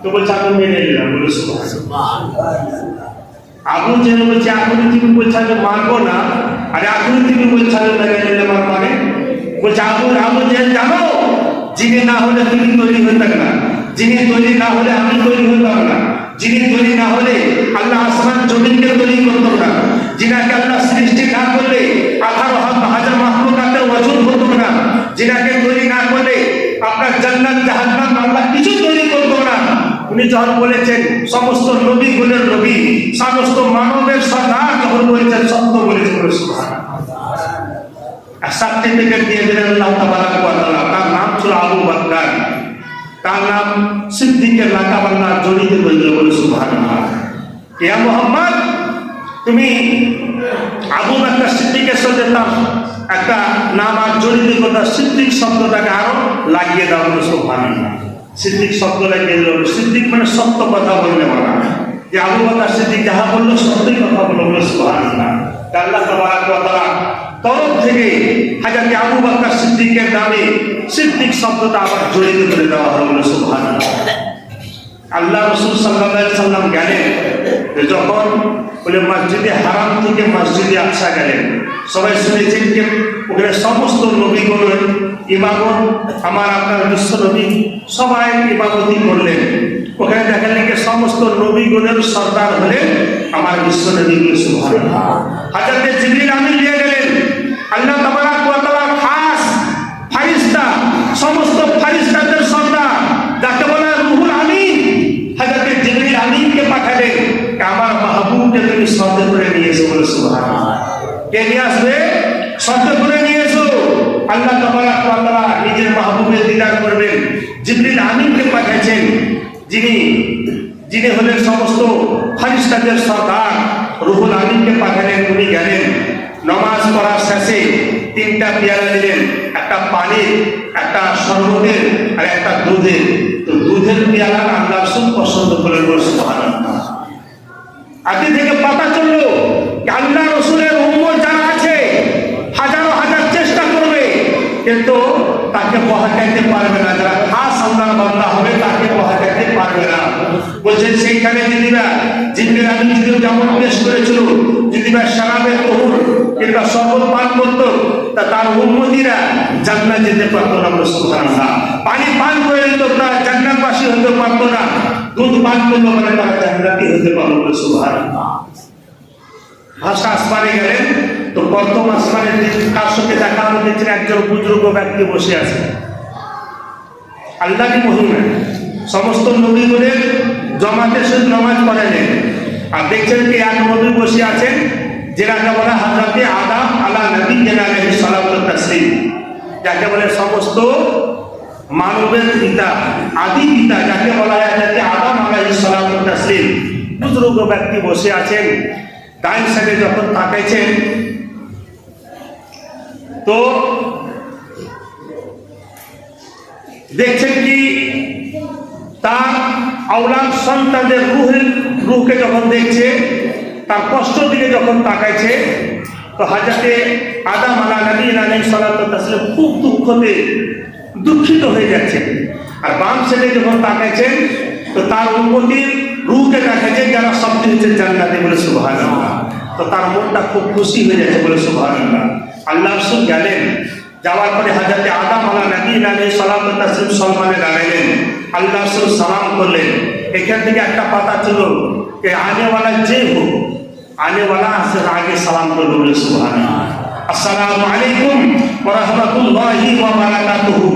তো বলছে আমি মেনে নিলাম, বলে সুবহানাল্লাহ। আবু জেহেল বলছে এখনই তুমি বলছো আমি মানবো না, আর এখনই তুমি বলছো আমি মেনে নিলাম, আর মানে বলছে আবু জেহেল জানো, যিনি না হলে তুমি তৈরি হইতেন না, যিনি তৈরি না হলে আমি তৈরি হইতাম না, যিনি তৈরি না হলে আল্লাহ আসমান জমিনকে তৈরি করতো না, যিনাকে আল্লাহ সৃষ্টি না করলে 18,000 মাখলুকাতের ওজুদ হতো না, যিনাকে তৈরি না করলে আপনার জান্নাত জাহান্নাম আল্লাহ কিছু তৈরি করতো না। উনি যখন বলেছেন সমস্ত নবীগুলোর নবী, সমস্ত মানবের সর্দার যখন বলেছেন সত্য বলেছেন, সুবহানাল্লাহ। সার্টিফিকেট দিয়ে দিলেন আল্লাহ তাবারাক ওয়া তাআলা। তার নাম ছিল আবু বকর, তার নাম সিদ্দিকের লাকাব আল্লাহ জড়িত করে দিল, বলে সুবহানাল্লাহ। ইয়া মুহাম্মদ, তুমি আবু বকর সিদ্দিকের সাথে তার একটা নাম আর জড়িত করে সিদ্দিক শব্দটাকে আরো লাগিয়ে দাও, বলে সুবহানাল্লাহ। সিদ্দিক শব্দ লাগিয়ে দিল, সিদ্দিক মানে সত্য কথা বললে বলা, যে আবু বকর সিদ্দিক যাহা বললো সত্যই কথা বললো, বলে সুবহানাল্লাহ। আল্লাহ তাবারাক ওয়া তাআলা তরফ থেকে হযরত আবু বকর সিদ্দিকের নামে সিদ্দিক শব্দটা আবার জড়িত করে দেওয়া হলো, বলে সুবহানাল্লাহ। আল্লাহ রাসূল সাল্লাল্লাহু আলাইহি সাল্লাম গেলেন, যখন বলে মসজিদে হারাম থেকে মসজিদে আকসা গেলেন, সবাই শুনেছেন যে ওখানে সমস্ত নবীগণের ইমামত, আমার আপনার বিশ্ব নবী সবাই ইমামতি করলেন। ওখানে দেখালেন যে সমস্ত নবীগণের সর্দার হলেন আমার বিশ্ব নবী, বলে সুবহানাল্লাহ। হযরত জিবরিল আমিন নিয়ে গেলেন, আল্লাহ তাবারাক ওয়া তাআলা খাস ফেরেশতা, সমস্ত ফেরেশতাদের সর্দার যাকে বলা রুহুল আমিন, হযরত জিবরিল আমিনকে পাঠালেন, আমার মাহবুবকে তুমি সাথে করে নিয়ে এসো, বলে সুবহানাল্লাহ। কে নিয়ে আসবে? সাথে করে নিয়ে এসো। আল্লাহ তাবারাক ওয়া তাআলা নিজের মাহবুবের দিদার করবেন, জিবরিল আমিনকে পাঠাচ্ছেন, যিনি হলেন সমস্ত ফেরেশতাদের সর্দার। রুহুল আমিনকে পাঠালেন, উনি গেলেন, নামাজ পড়ার শেষে 3টা পেয়ালা দিলেন, একটা পানির, একটা শরবতের, আর একটা দুধের। তো দুধের পেয়ালা আল্লাহ রাসূল পছন্দ করে, বলে সুবহানাল্লাহ। আগে থেকে পাতা চললো আল্লাহ রাসূলের উম্মত যারা আছে হাজারো হাজার চেষ্টা করবে, কিন্তু তাকে পৌঁছাইতে পারবে না। যারা খাস আল্লাহর বান্দা হবে তাকে পৌঁছাইতে পারবে না। বলছেন সেইখানে যদিবা জিবরিল আমিন যদি যেমন পেশ করেছিল, যদিবা শরাবের ওহুর কিংবা শরবত পান করত, তা তার উম্মতিরা জান্নাত যেতে পারত না, বলে সুবহানাল্লাহ। পানি পান করে নিত, তারা জান্নাতবাসী হতে পারত না। দুধ পান করলো মানে তারা জান্নাতি হতে পারল, বলে সুবহানাল্লাহ। ভাষা আসমানে গেলেন, তো প্রথম আসমানে কার সঙ্গে দেখা হলো, দেখছেন একজন বুজুর্গ ব্যক্তি বসে আছে। আল্লাহর মহিমা, সমস্ত নবীগুলোর জামাতের সাথে নামাজ পড়ালেন, আর দেখছেন কি এক নবী বসে আছেন, যেটাকে বলা হযরতে আদম আলা নবিয়্যিনা আলাইহিস সালাতু ওয়াত তাসলিম, যাকে বলে সমস্ত মানবের পিতা, আদি পিতা, যাকে বলা হয় হযরতে আদম আলাইহিস সালাতু ওয়াত তাসলিম। বুজুর্গ ব্যক্তি বসে আছেন, ডাইন সাইডে যখন তাকাইছেন তো দেখছেন কি তার আওলাদ সন্তানদের রূহকে যখন দেখছে, তার কষ্ট দিকে যখন তাকাইছে, তো হযরতে আদম আলাইহিস সালাতু ওয়াত তাসলিম খুব দুঃখিত হয়ে যাচ্ছে। আর বাম সাইডে যখন তাকাইছেন, তো তার উম্মতির রূহকে দেখাচ্ছে যারা শব্দ হচ্ছে জান্নাতে, বলে সুবহানাল্লাহ। তো তার মনটা খুব খুশি হয়ে যাচ্ছে, বলে সুবহানাল্লাহ। আল্লাহ রাসূল গেলেন, যাওয়ার পরে হযরতে আদম আলাইহিস সালাতু ওয়াত তাসলিম সম্মানে দাঁড়ালেন। আল্লাহ রাসূল সালাম করলেন। এখান থেকে একটা পাতা ছিল যে আনেওয়ালা যে হোক, আনেওয়ালা আসে আগে সালাম করবে, বলে সুবহানাল্লাহ। আসসালামু আলাইকুম ওয়া রাহমাতুল্লাহি ওয়া বারাকাতুহু।